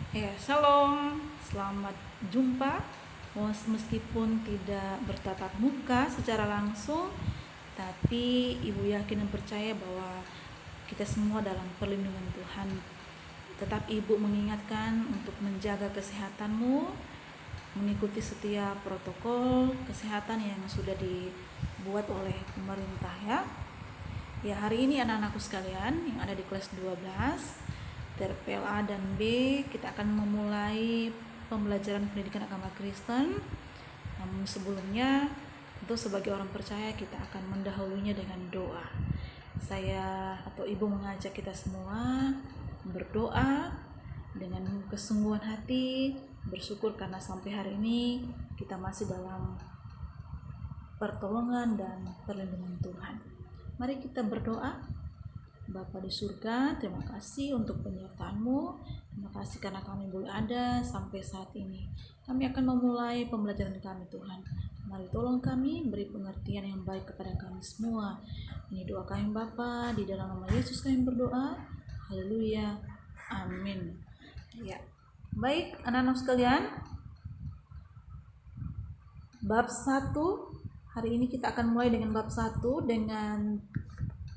Ya, shalom, selamat jumpa. Meskipun tidak bertatap muka secara langsung, tapi Ibu yakin dan percaya bahwa kita semua dalam perlindungan Tuhan. Tetap Ibu mengingatkan untuk menjaga kesehatanmu, mengikuti setiap protokol kesehatan yang sudah dibuat oleh pemerintah ya. Ya, hari ini anak-anakku sekalian yang ada di kelas 12 TRPL A dan B, kita akan memulai pembelajaran pendidikan agama Kristen. Namun sebelumnya, tentu sebagai orang percaya kita akan mendahulunya dengan doa. Saya atau Ibu mengajak kita semua berdoa dengan kesungguhan hati, bersyukur karena sampai hari ini kita masih dalam pertolongan dan perlindungan Tuhan. Mari kita berdoa. Bapa di surga, terima kasih untuk penyertaan-Mu. Terima kasih karena kami boleh ada sampai saat ini. Kami akan memulai pembelajaran kami, Tuhan. Mari tolong kami, beri pengertian yang baik kepada kami semua. Ini doa kami Bapa, di dalam nama Yesus kami berdoa. Haleluya. Amin. Ya. Baik, anak-anak sekalian. Bab 1. Hari ini kita akan mulai dengan bab 1 dengan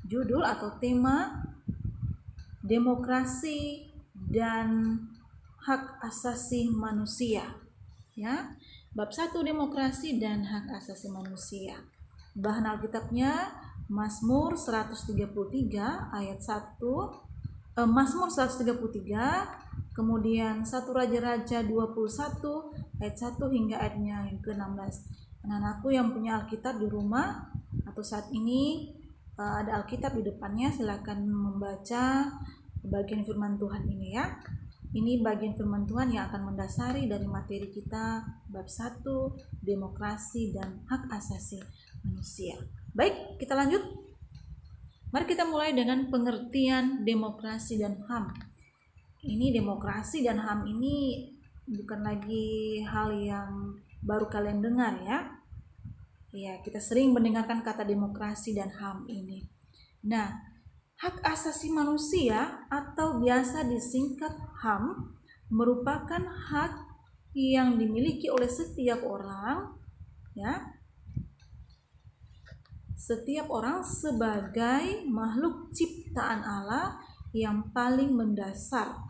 judul atau tema demokrasi dan hak asasi manusia ya. Bab 1 demokrasi dan hak asasi manusia. Bahan Alkitabnya Mazmur 133 ayat 1, Mazmur 133, kemudian 1 Raja-Raja 21 ayat 1 hingga ayatnya yang ke-16. Anak-anakku yang punya Alkitab di rumah atau saat ini ada Alkitab di depannya, silakan membaca bagian firman Tuhan ini ya. Ini bagian firman Tuhan yang akan mendasari dari materi kita bab 1 demokrasi dan hak asasi manusia. Baik, kita lanjut. Mari kita mulai dengan pengertian demokrasi dan HAM. Ini demokrasi dan HAM ini bukan lagi hal yang baru kalian dengar ya. Ya, kita sering mendengarkan kata demokrasi dan HAM ini. Nah, hak asasi manusia atau biasa disingkat HAM merupakan hak yang dimiliki oleh setiap orang ya. Setiap orang sebagai makhluk ciptaan Allah yang paling mendasar.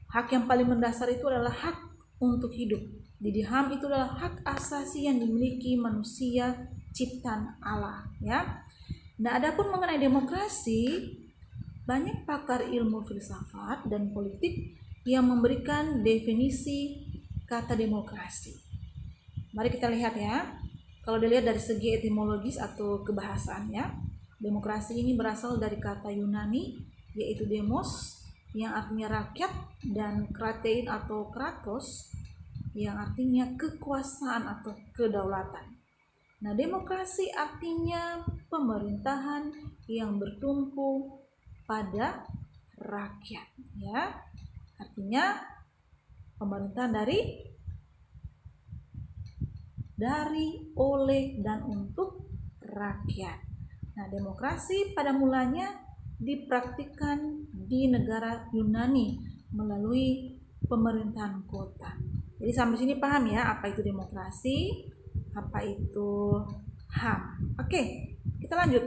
Hak yang paling mendasar itu adalah hak untuk hidup. Jadi HAM itu adalah hak asasi yang dimiliki manusia ciptaan Allah ya. Nah, adapun mengenai demokrasi, banyak pakar ilmu filsafat dan politik yang memberikan definisi kata demokrasi. Mari kita lihat ya. Kalau dilihat dari segi etimologis atau kebahasaan ya, demokrasi ini berasal dari kata Yunani yaitu demos yang artinya rakyat dan kratein atau kratos yang artinya kekuasaan atau kedaulatan. Nah, demokrasi artinya pemerintahan yang bertumpu pada rakyat ya. Artinya pemerintahan dari, oleh, dan untuk rakyat. Nah, demokrasi pada mulanya dipraktikkan di negara Yunani melalui pemerintahan kota. Jadi sampai sini paham ya apa itu demokrasi, apa itu HAM. Oke, kita lanjut.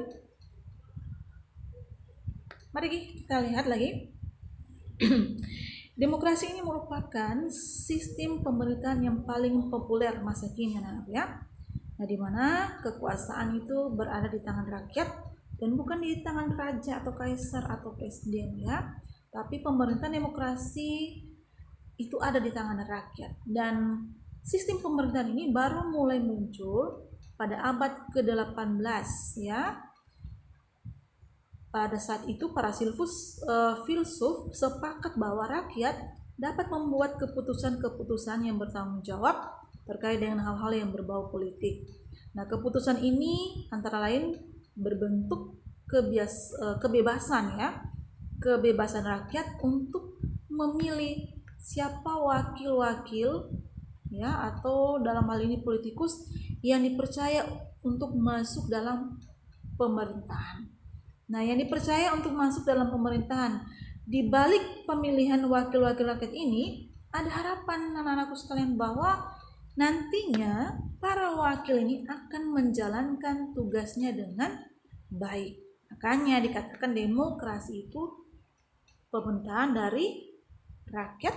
Mari kita lihat lagi. Demokrasi ini merupakan sistem pemerintahan yang paling populer masa kini anak-anak ya. Nah, di mana kekuasaan itu berada di tangan rakyat dan bukan di tangan raja atau kaisar atau presiden ya. Tapi pemerintahan demokrasi itu ada di tangan rakyat, dan sistem pemerintahan ini baru mulai muncul pada abad ke-18 ya. Pada saat itu para filsuf sepakat bahwa rakyat dapat membuat keputusan-keputusan yang bertanggung jawab terkait dengan hal-hal yang berbau politik. Nah, keputusan ini antara lain berbentuk kebebasan ya, kebebasan rakyat untuk memilih siapa wakil-wakil ya, atau dalam hal ini politikus yang dipercaya untuk masuk dalam pemerintahan. Nah, yang dipercaya untuk masuk dalam pemerintahan di balik pemilihan wakil-wakil rakyat ini ada harapan anak-anakku sekalian bahwa nantinya para wakil ini akan menjalankan tugasnya dengan baik. Makanya dikatakan demokrasi itu pemerintahan dari rakyat,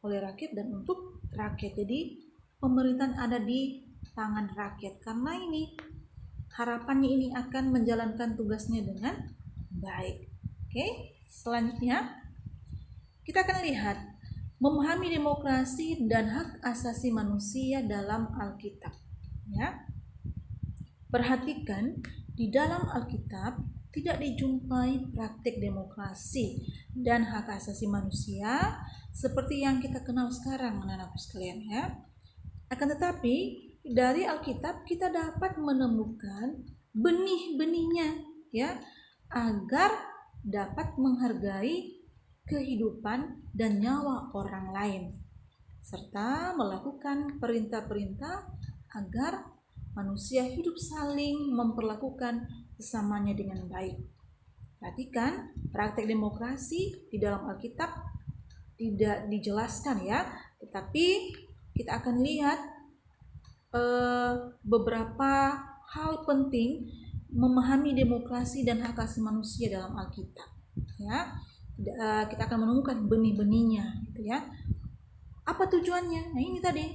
oleh rakyat dan untuk rakyat. Jadi pemerintahan ada di tangan rakyat. Karena ini harapannya ini akan menjalankan tugasnya dengan baik. Oke, selanjutnya kita akan lihat memahami demokrasi dan hak asasi manusia dalam Alkitab. Ya. Perhatikan, di dalam Alkitab tidak dijumpai praktik demokrasi dan hak asasi manusia seperti yang kita kenal sekarang, anak-anakku sekalian, ya. Akan tetapi dari Alkitab kita dapat menemukan benih-benihnya, ya, agar dapat menghargai kehidupan dan nyawa orang lain serta melakukan perintah-perintah agar manusia hidup saling memperlakukan sesamanya dengan baik. Perhatikan, praktek demokrasi di dalam Alkitab tidak dijelaskan, ya, tetapi kita akan lihat beberapa hal penting memahami demokrasi dan hak asasi manusia dalam Alkitab, ya. Kita akan menemukan benih-benihnya, gitu ya. Apa tujuannya? Nah, ini tadi,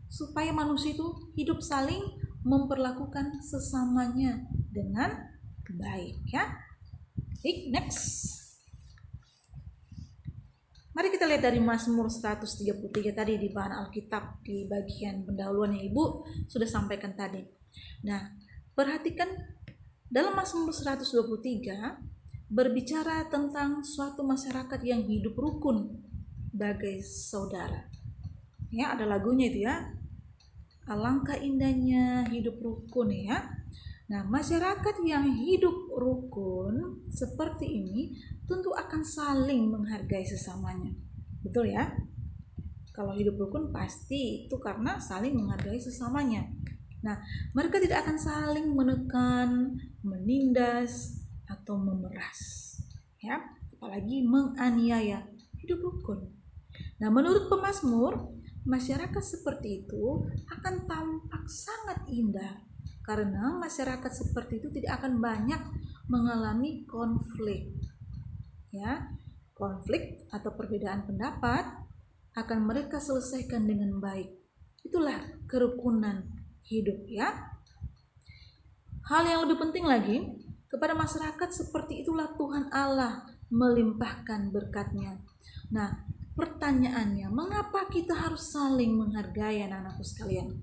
supaya manusia itu hidup saling memperlakukan sesamanya dengan baik, ya. Baik, next. Mari kita lihat dari Mazmur 133 tadi di bahan Alkitab di bagian pendahuluan yang Ibu sudah sampaikan tadi. Nah, perhatikan dalam Mazmur 123 berbicara tentang suatu masyarakat yang hidup rukun bagai saudara. Ya, ada lagunya itu, ya. Alangkah indahnya hidup rukun, ya. Nah, masyarakat yang hidup rukun seperti ini tentu akan saling menghargai sesamanya. Betul, ya? Kalau hidup rukun pasti itu karena saling menghargai sesamanya. Nah, mereka tidak akan saling menekan, menindas, atau memeras, ya, apalagi menganiaya. Hidup rukun. Nah, menurut pemazmur, masyarakat seperti itu akan tampak sangat indah karena masyarakat seperti itu tidak akan banyak mengalami konflik, ya. Konflik atau perbedaan pendapat akan mereka selesaikan dengan baik. Itulah kerukunan hidup, ya. Hal yang lebih penting lagi, kepada masyarakat seperti itulah Tuhan Allah melimpahkan berkat-Nya. Nah, pertanyaannya, mengapa kita harus saling menghargai, anak-anakku sekalian?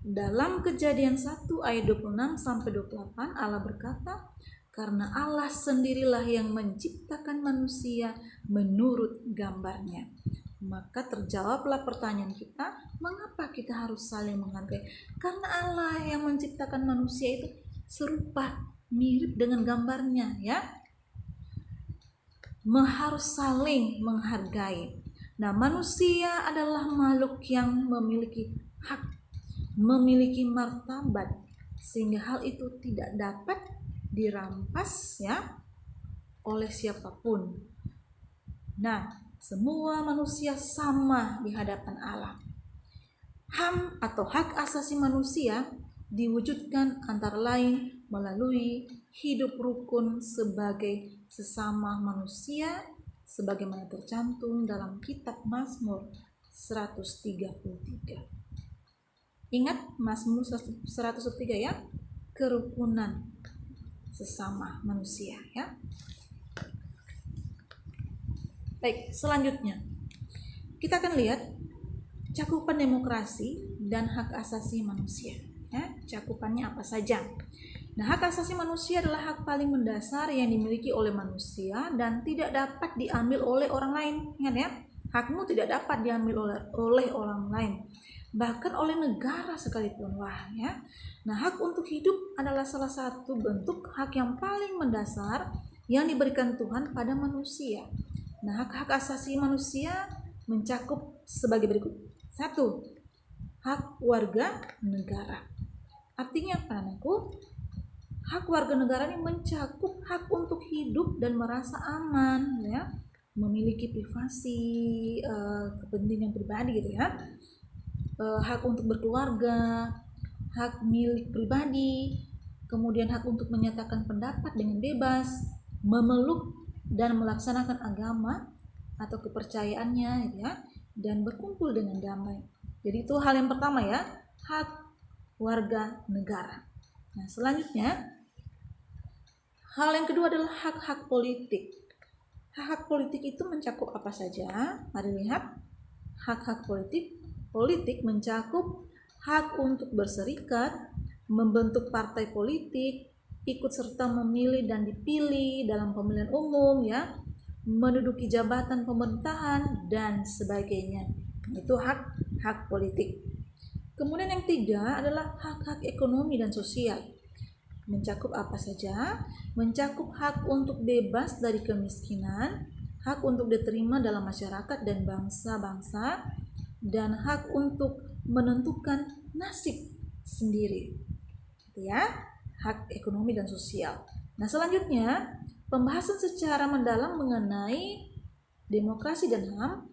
Dalam Kejadian 1 ayat 26 sampai 28 Allah berkata, karena Allah sendirilah yang menciptakan manusia menurut gambar-Nya. Maka terjawablah pertanyaan kita, mengapa kita harus saling menghargai? Karena Allah yang menciptakan manusia itu serupa, mirip dengan gambar-Nya, ya. Harus saling menghargai. Nah, manusia adalah makhluk yang memiliki hak, memiliki martabat, sehingga hal itu tidak dapat dirampas, ya, oleh siapapun. Nah, semua manusia sama di hadapan Allah. HAM atau hak asasi manusia diwujudkan antara lain melalui hidup rukun sebagai sesama manusia sebagaimana tercantum dalam kitab Mazmur 133. Ingat Mazmur 103, ya, kerukunan sesama manusia, ya. Baik, selanjutnya kita akan lihat cakupan demokrasi dan hak asasi manusia, ya. Cakupannya apa saja? Nah, hak asasi manusia adalah hak paling mendasar yang dimiliki oleh manusia dan tidak dapat diambil oleh orang lain. Ingat, ya, hakmu tidak dapat diambil oleh orang lain, bahkan oleh negara sekalipun. Wah, ya. Nah, hak untuk hidup adalah salah satu bentuk hak yang paling mendasar yang diberikan Tuhan pada manusia. Nah, hak-hak asasi manusia mencakup sebagai berikut. 1. Hak warga negara. Artinya apa, anakku? hak warga negara ini mencakup hak untuk hidup dan merasa aman, ya, memiliki privasi, kepentingan pribadi gitu ya, hak untuk berkeluarga, hak milik pribadi, kemudian hak untuk menyatakan pendapat dengan bebas, memeluk dan melaksanakan agama atau kepercayaannya, gitu ya, dan berkumpul dengan damai. Jadi itu hal yang pertama ya, hak warga negara. Nah, selanjutnya hal yang kedua adalah hak-hak politik. Hak-hak politik itu mencakup apa saja? Mari lihat. Hak-hak politik mencakup hak untuk berserikat, membentuk partai politik, ikut serta memilih dan dipilih dalam pemilihan umum, ya, menduduki jabatan pemerintahan dan sebagainya. Itu hak politik. Kemudian yang tiga adalah hak-hak ekonomi dan sosial. Mencakup apa saja? Mencakup hak untuk bebas dari kemiskinan, hak untuk diterima dalam masyarakat dan bangsa-bangsa, dan hak untuk menentukan nasib sendiri. Itu ya, hak ekonomi dan sosial. Nah, selanjutnya pembahasan secara mendalam mengenai demokrasi dan HAM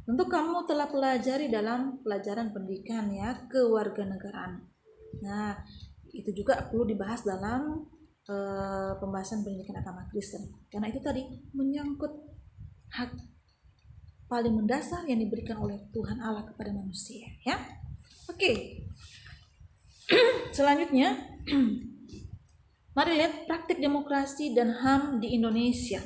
tentu kamu telah pelajari dalam pelajaran pendidikan ya, kewarganegaraan. Nah, itu juga perlu dibahas dalam pembahasan pendidikan agama Kristen. Karena itu tadi menyangkut hak paling mendasar yang diberikan oleh Tuhan Allah kepada manusia, ya. Oke. Selanjutnya mari lihat praktik demokrasi dan HAM di Indonesia.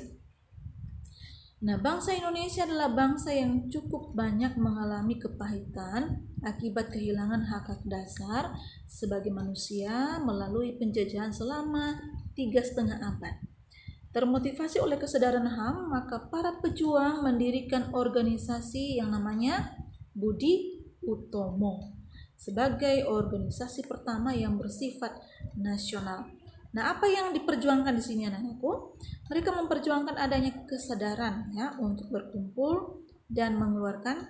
Nah, bangsa Indonesia adalah bangsa yang cukup banyak mengalami kepahitan akibat kehilangan hak-hak dasar sebagai manusia melalui penjajahan selama 3,5 abad. Termotivasi oleh kesadaran HAM, maka para pejuang mendirikan organisasi yang namanya Budi Utomo sebagai organisasi pertama yang bersifat nasional. Nah, apa yang diperjuangkan di sini anak-anakku? Mereka memperjuangkan adanya kesadaran ya untuk berkumpul dan mengeluarkan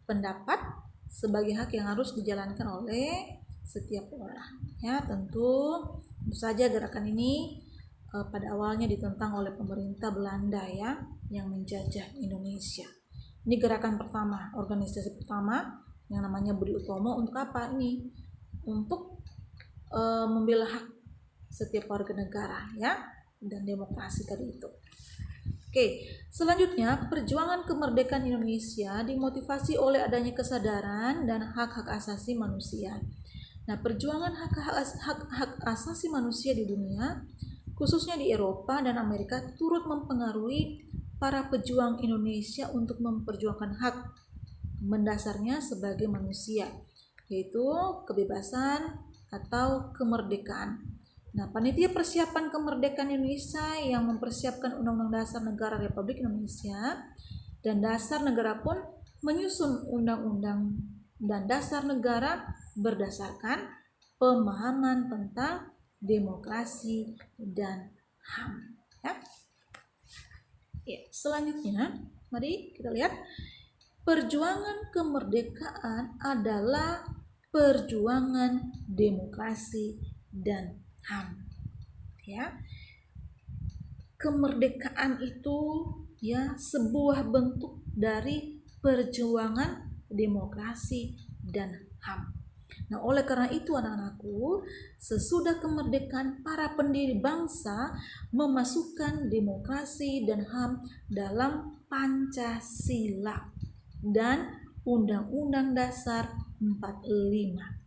pendapat sebagai hak yang harus dijalankan oleh setiap orang. Ya, tentu saja gerakan ini pada awalnya ditentang oleh pemerintah Belanda ya yang menjajah Indonesia. Ini gerakan pertama, organisasi pertama yang namanya Budi Utomo. Untuk apa ini? Untuk membela hak setiap warga negara ya dan demokrasi tadi itu. Oke, selanjutnya perjuangan kemerdekaan Indonesia dimotivasi oleh adanya kesadaran dan hak-hak asasi manusia. Nah, perjuangan hak asasi manusia di dunia, khususnya di Eropa dan Amerika, turut mempengaruhi para pejuang Indonesia untuk memperjuangkan hak mendasarnya sebagai manusia, yaitu kebebasan atau kemerdekaan. Nah, Panitia Persiapan Kemerdekaan Indonesia yang mempersiapkan Undang-Undang Dasar Negara Republik Indonesia dan Dasar Negara pun menyusun Undang-Undang dan Dasar Negara berdasarkan pemahaman tentang demokrasi dan HAM. Ya, selanjutnya, mari kita lihat perjuangan kemerdekaan adalah perjuangan demokrasi dan HAM. Ya, kemerdekaan itu ya sebuah bentuk dari perjuangan demokrasi dan HAM. Nah, oleh karena itu anak-anakku, sesudah kemerdekaan para pendiri bangsa memasukkan demokrasi dan HAM dalam Pancasila dan Undang-Undang Dasar 45.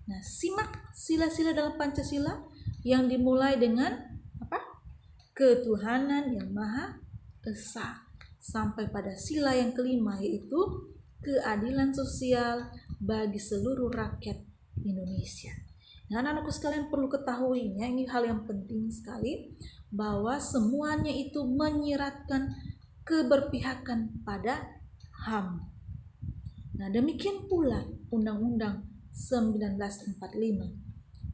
Nah, simak sila-sila dalam Pancasila yang dimulai dengan apa? Ketuhanan yang Maha Esa sampai pada sila yang kelima, yaitu keadilan sosial bagi seluruh rakyat Indonesia. Nah, anak-anakku sekalian perlu ketahui ya, ini hal yang penting sekali, bahwa semuanya itu menyiratkan keberpihakan pada HAM. Nah, demikian pula Undang-Undang 1945.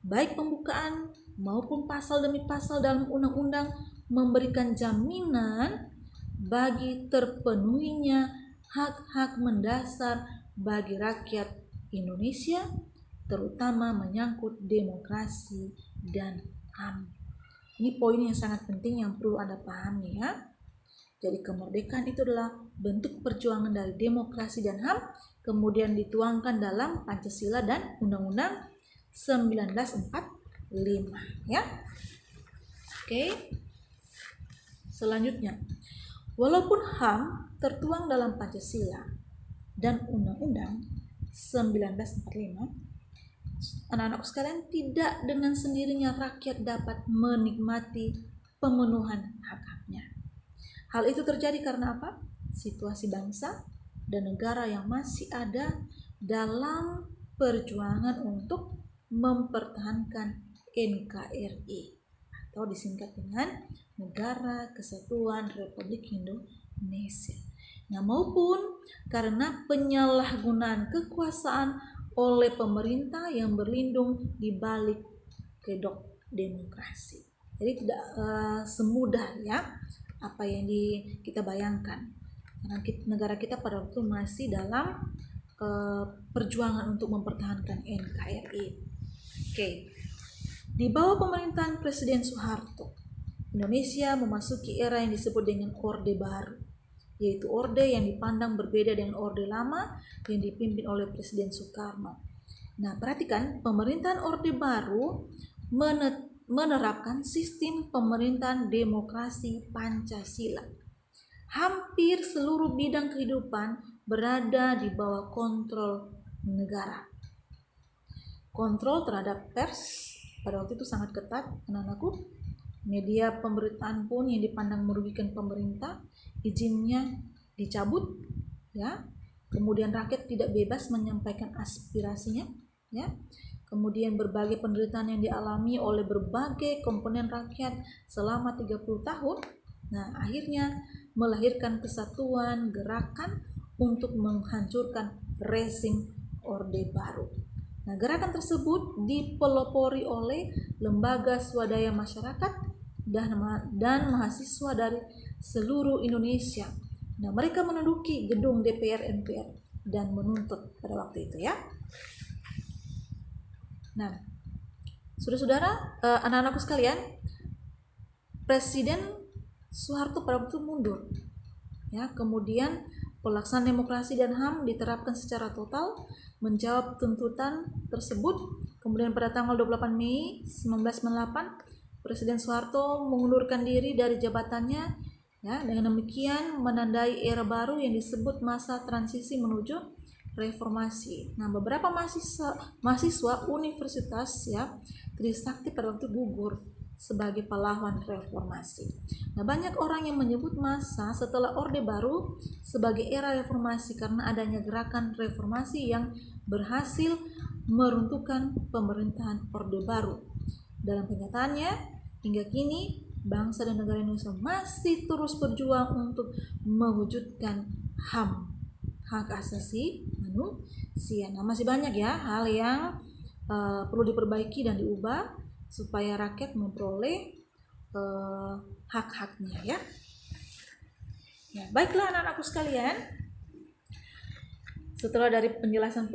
Baik pembukaan maupun pasal demi pasal dalam undang-undang memberikan jaminan bagi terpenuhinya hak-hak mendasar bagi rakyat Indonesia, terutama menyangkut demokrasi dan HAM. Ini poin yang sangat penting yang perlu Anda pahami ya. Jadi kemerdekaan itu adalah bentuk perjuangan dari demokrasi dan HAM, kemudian dituangkan dalam Pancasila dan Undang-Undang 1945 ya. Oke. Selanjutnya, walaupun HAM tertuang dalam Pancasila dan Undang-Undang 1945, anak-anakku sekalian, tidak dengan sendirinya rakyat dapat menikmati pemenuhan hak-haknya. Hal itu terjadi karena apa? Situasi bangsa dan negara yang masih ada dalam perjuangan untuk mempertahankan NKRI atau disingkat dengan Negara Kesatuan Republik Indonesia. Nah, maupun karena penyalahgunaan kekuasaan oleh pemerintah yang berlindung di balik kedok demokrasi. Jadi tidak semudah ya apa yang kita bayangkan. Karena negara kita pada waktu masih dalam perjuangan untuk mempertahankan NKRI. Oke. Di bawah pemerintahan Presiden Soeharto, Indonesia memasuki era yang disebut dengan Orde Baru, yaitu orde yang dipandang berbeda dengan orde lama yang dipimpin oleh Presiden Soekarno. Nah, perhatikan, pemerintahan Orde Baru menerapkan sistem pemerintahan demokrasi Pancasila. Hampir seluruh bidang kehidupan berada di bawah kontrol negara. Kontrol terhadap pers pada waktu itu sangat ketat, anak-anakku. Media pemberitaan pun yang dipandang merugikan pemerintah, izinnya dicabut, ya. Kemudian rakyat tidak bebas menyampaikan aspirasinya, ya. Kemudian berbagai penderitaan yang dialami oleh berbagai komponen rakyat selama 30 tahun. Nah, akhirnya melahirkan kesatuan gerakan untuk menghancurkan rezim Orde Baru. Nah, gerakan tersebut dipelopori oleh lembaga swadaya masyarakat dan mahasiswa dari seluruh Indonesia. Nah, mereka menduduki gedung DPR MPR dan menuntut pada waktu itu ya. Nah, saudara-saudara, anak-anakku sekalian, Presiden Soeharto pada waktu mundur. Ya, kemudian pelaksanaan demokrasi dan HAM diterapkan secara total menjawab tuntutan tersebut. Kemudian pada tanggal 28 Mei 1998, Presiden Soeharto mengundurkan diri dari jabatannya. Ya, dengan demikian menandai era baru yang disebut masa transisi menuju reformasi. Nah, beberapa mahasiswa universitas ya Trisakti pada waktu gugur sebagai pahlawan reformasi. Nah, banyak orang yang menyebut masa setelah Orde Baru sebagai era reformasi karena adanya gerakan reformasi yang berhasil meruntuhkan pemerintahan Orde Baru. Dalam kenyataannya, hingga kini bangsa dan negara Indonesia masih terus berjuang untuk mewujudkan HAM, hak asasi manusia. Nah, masih banyak ya hal yang perlu diperbaiki dan diubah supaya rakyat memperoleh hak-haknya ya. Ya, baiklah anak-anakku sekalian. Setelah dari penjelasan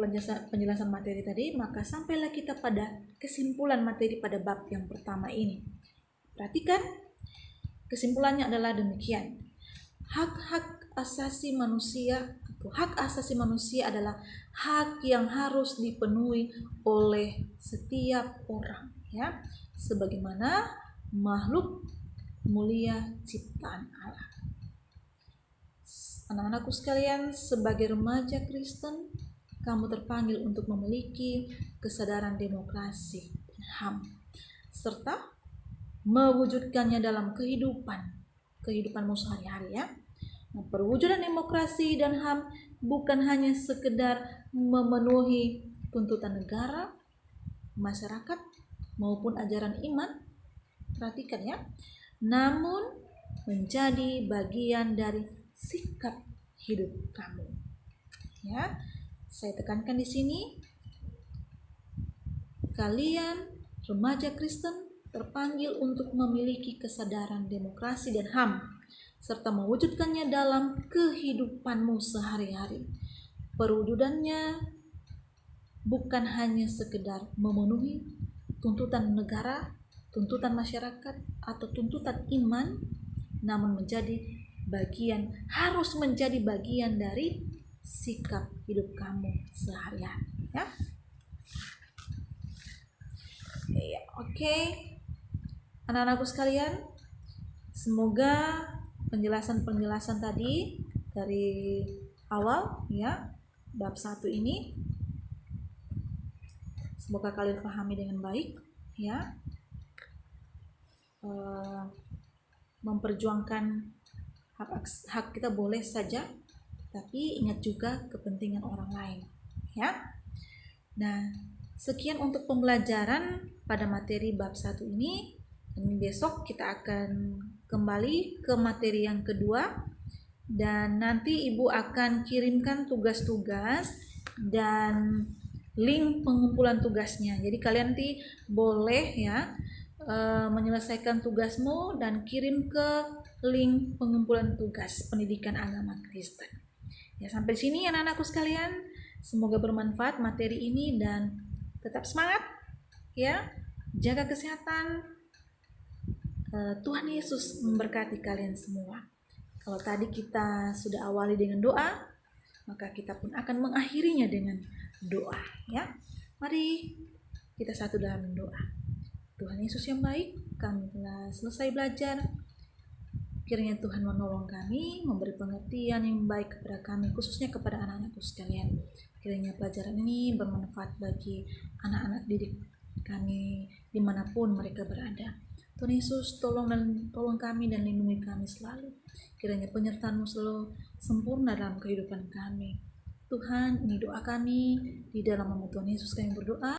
materi tadi, maka sampailah kita pada kesimpulan materi pada bab yang pertama ini. Perhatikan, kesimpulannya adalah demikian. Hak-hak asasi manusia atau hak asasi manusia adalah hak yang harus dipenuhi oleh setiap orang ya, sebagaimana makhluk mulia ciptaan Allah. Anak-anakku sekalian, sebagai remaja Kristen, kamu terpanggil untuk memiliki kesadaran demokrasi dan HAM serta mewujudkannya dalam kehidupanmu sehari-hari ya. Nah, perwujudan demokrasi dan HAM bukan hanya sekedar memenuhi tuntutan negara, masyarakat maupun ajaran iman, perhatikan ya, namun menjadi bagian dari sikap hidup kamu. Ya, saya tekankan di sini, kalian remaja Kristen terpanggil untuk memiliki kesadaran demokrasi dan HAM serta mewujudkannya dalam kehidupanmu sehari-hari. Perwujudannya bukan hanya sekedar memenuhi tuntutan negara, tuntutan masyarakat atau tuntutan iman, namun harus menjadi bagian dari sikap hidup kamu sehari-hari, ya. Oke. Anak-anakku sekalian, semoga penjelasan-penjelasan tadi dari awal, ya, bab 1 ini semoga kalian pahami dengan baik, ya. Memperjuangkan hak kita boleh saja, tapi ingat juga kepentingan orang lain, ya. Nah, sekian untuk pembelajaran pada materi bab 1 ini. Dan besok kita akan kembali ke materi yang kedua, dan nanti Ibu akan kirimkan tugas-tugas dan link pengumpulan tugasnya. Jadi kalian nanti boleh, ya, menyelesaikan tugasmu dan kirim ke link pengumpulan tugas pendidikan agama Kristen. Ya, sampai sini anak-anakku sekalian, semoga bermanfaat materi ini dan tetap semangat, ya. Jaga kesehatan. Tuhan Yesus memberkati kalian semua. Kalau tadi kita sudah awali dengan doa, maka kita pun akan mengakhirinya dengan doa, ya. Mari kita satu dalam doa. Tuhan Yesus yang baik, kami telah selesai belajar. Kiranya Tuhan menolong kami, memberi pengertian yang baik kepada kami, khususnya kepada anak-anakku sekalian. Kiranya pelajaran ini bermanfaat bagi anak-anak didik kami dimanapun mereka berada. Tuhan Yesus, tolong kami dan lindungi kami selalu. Kiranya penyertaan-Mu selalu sempurna dalam kehidupan kami. Tuhan, ini doa kami, di dalam nama Tuhan Yesus kami berdoa.